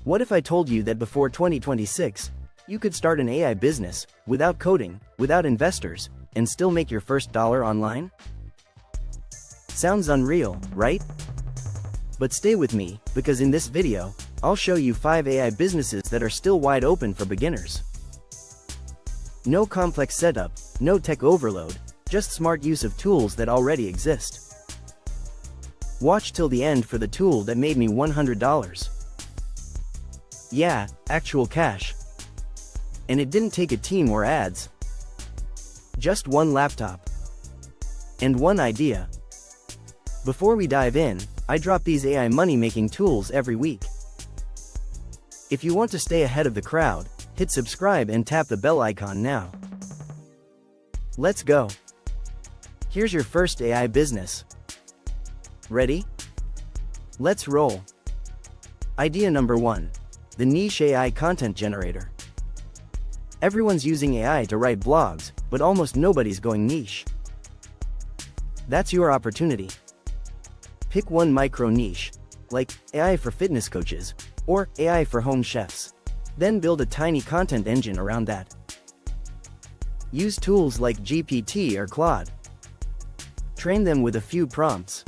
What if I told you that before 2026, you could start an AI business, without coding, without investors, and still make your first dollar online? Sounds unreal, right? But stay with me, because in this video, I'll show you 5 AI businesses that are still wide open for beginners. No complex setup, no tech overload, just smart use of tools that already exist. Watch till the end for the tool that made me $100. Yeah, actual cash. And it didn't take a team or ads. Just one laptop. And one idea. Before we dive in, I drop these AI money-making tools every week. If you want to stay ahead of the crowd, hit subscribe and tap the bell icon now. Let's go. Here's your first AI business. Ready? Let's roll. Idea number 1. The niche AI content generator. Everyone's using AI to write blogs, but almost nobody's going niche. That's your opportunity. Pick one micro niche, like AI for fitness coaches, or AI for home chefs. Then build a tiny content engine around that. Use tools like GPT or Claude. Train them with a few prompts.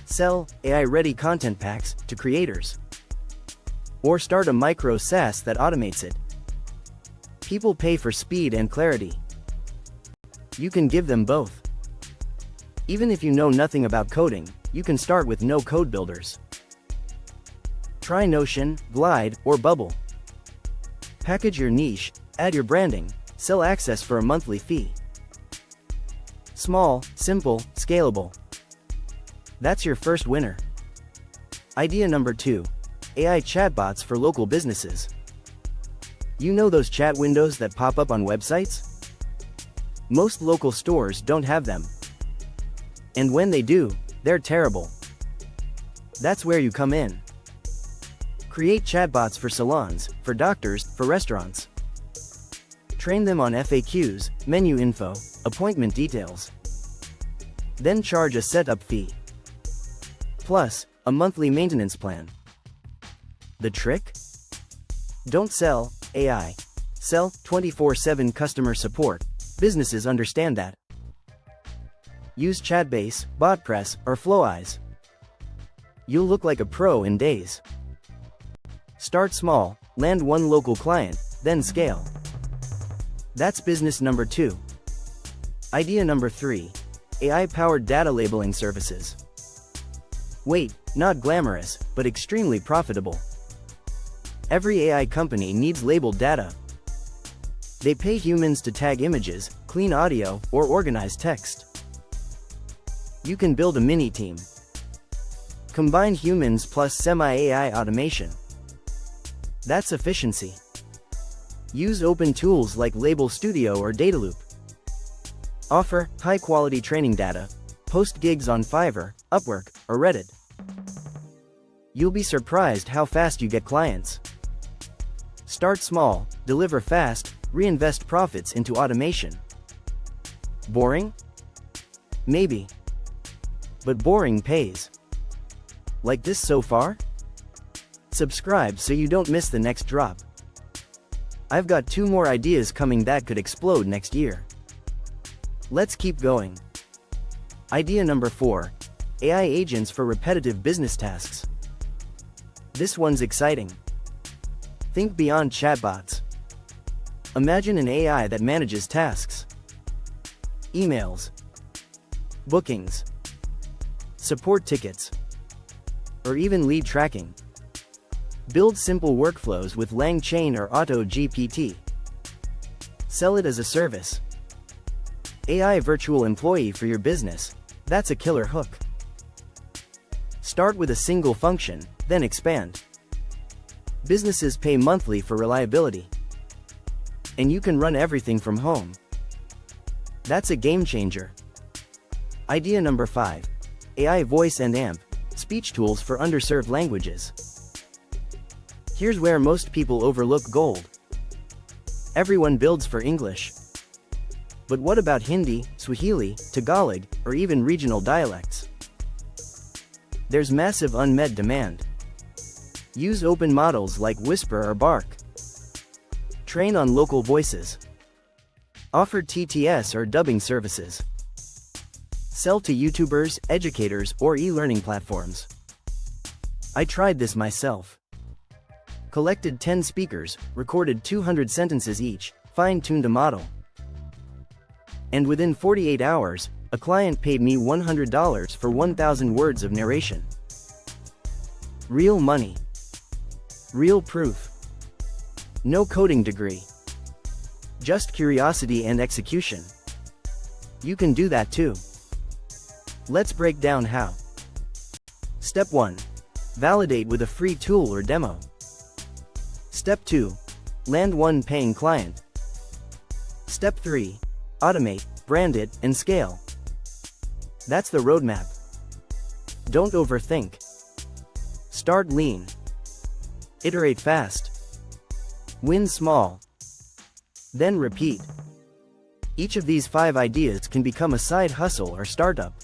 Sell AI-ready content packs to creators. Or start a micro SaaS that automates it. People pay for speed and clarity. You can give them both. Even if you know nothing about coding, you can start with no-code builders. Try Notion, Glide, or Bubble. Package your niche, add your branding, sell access for a monthly fee. Small, simple, scalable. That's your first winner. Idea number 2. AI chatbots for local businesses. You know those chat windows that pop up on websites? Most local stores don't have them. And when they do, they're terrible. That's where you come in. Create chatbots for salons, for doctors, for restaurants. Train them on FAQs, menu info, appointment details. Then charge a setup fee. Plus, a monthly maintenance plan. The trick? Don't sell AI. Sell 24/7 customer support. Businesses understand that. Use Chatbase, BotPress, or FlowEyes. You'll look like a pro in days. Start small, land one local client, then scale. That's business number 2. Idea number 3. AI-powered data labeling services. Wait, not glamorous, but extremely profitable. Every AI company needs labeled data. They pay humans to tag images, clean audio, or organize text. You can build a mini-team. Combine humans plus semi-AI automation. That's efficiency. Use open tools like Label Studio or Dataloop. Offer high-quality training data. Post gigs on Fiverr, Upwork, or Reddit. You'll be surprised how fast you get clients. Start small, deliver fast, reinvest profits into automation. Boring? Maybe. But boring pays. Like this so far? Subscribe so you don't miss the next drop. I've got 2 more ideas coming that could explode next year. Let's keep going. Idea number 4. AI agents for repetitive business tasks. This one's exciting. Think beyond chatbots. Imagine an AI that manages tasks. Emails. Bookings. Support tickets. Or even lead tracking. Build simple workflows with LangChain or AutoGPT. Sell it as a service. AI virtual employee for your business. That's a killer hook. Start with a single function, then expand. Businesses pay monthly for reliability. And you can run everything from home. That's a game changer. Idea number 5. AI voice and AMP, speech tools for underserved languages. Here's where most people overlook gold. Everyone builds for English. But what about Hindi, Swahili, Tagalog, or even regional dialects? There's massive unmet demand. Use open models like Whisper or Bark. Train on local voices. Offer TTS or dubbing services. Sell to YouTubers, educators, or e-learning platforms. I tried this myself. Collected 10 speakers, recorded 200 sentences each, fine-tuned a model. And within 48 hours, a client paid me $100 for 1,000 words of narration. Real money. Real proof. No coding degree. Just curiosity and execution. You can do that too. Let's break down how. Step 1. Validate with a free tool or demo. Step 2. Land one paying client. Step 3. Automate, brand it, and scale. That's the roadmap. Don't overthink. Start lean. Iterate fast. Win small. Then repeat. Each of these 5 ideas can become a side hustle or startup.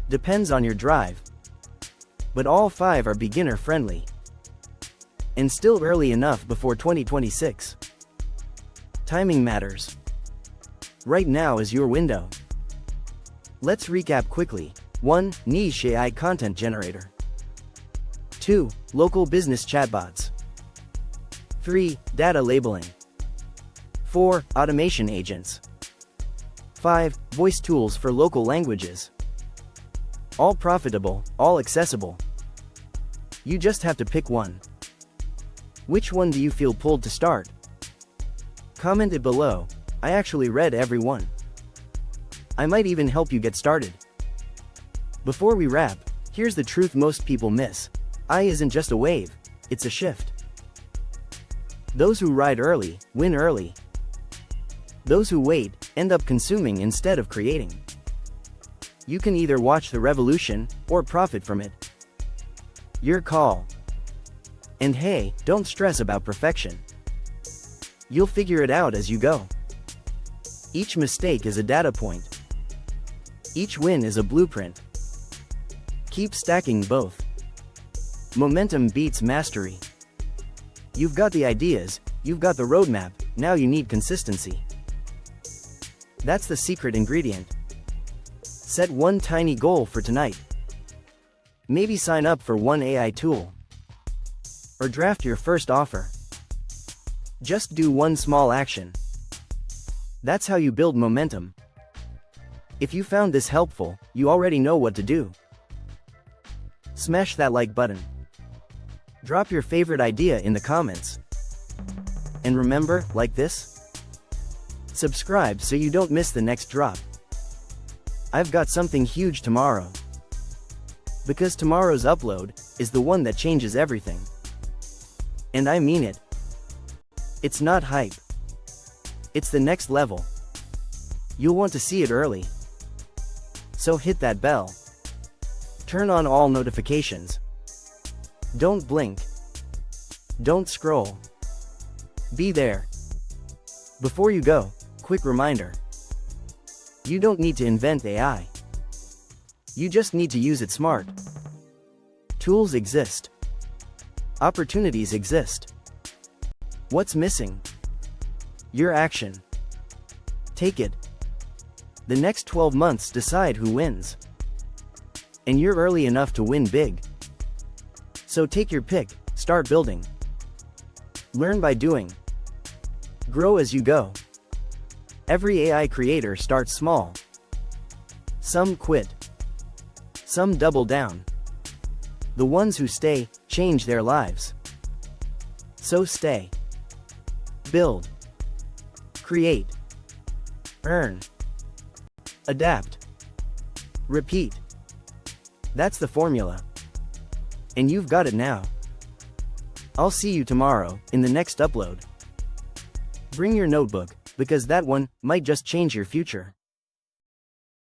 Depends on your drive. But all 5 are beginner friendly. And still early enough before 2026. Timing matters. Right now is your window. Let's recap quickly. 1. Niche AI content generator. 2. Local business chatbots. 3. Data labeling. 4. Automation agents. 5. Voice tools for local languages. All profitable, all accessible. You just have to pick one. Which one do you feel pulled to start? Comment it below. I actually read every one. I might even help you get started. Before we wrap, here's the truth most people miss. AI isn't just a wave, it's a shift. Those who ride early, win early. Those who wait, end up consuming instead of creating. You can either watch the revolution, or profit from it. Your call. And hey, don't stress about perfection. You'll figure it out as you go. Each mistake is a data point. Each win is a blueprint. Keep stacking both. Momentum beats mastery. You've got the ideas, you've got the roadmap, now you need consistency. That's the secret ingredient. Set one tiny goal for tonight. Maybe sign up for one AI tool. Or draft your first offer. Just do one small action. That's how you build momentum. If you found this helpful, you already know what to do. Smash that like button. Drop your favorite idea in the comments. And remember, like this? Subscribe so you don't miss the next drop. I've got something huge tomorrow. Because tomorrow's upload is the one that changes everything. And I mean it. It's not hype. It's the next level. You'll want to see it early. So hit that bell. Turn on all notifications. Don't blink. Don't scroll. Be there. Before you go, quick reminder. You don't need to invent AI. You just need to use it smart. Tools exist. Opportunities exist. What's missing? Your action. Take it. The next 12 months decide who wins. And you're early enough to win big. So take your pick, start building. Learn by doing. Grow as you go. Every AI creator starts small. Some quit. Some double down. The ones who stay, change their lives. So stay. Build. Create. Earn. Adapt. Repeat. That's the formula. And you've got it now. I'll see you tomorrow, in the next upload. Bring your notebook, because that one might just change your future.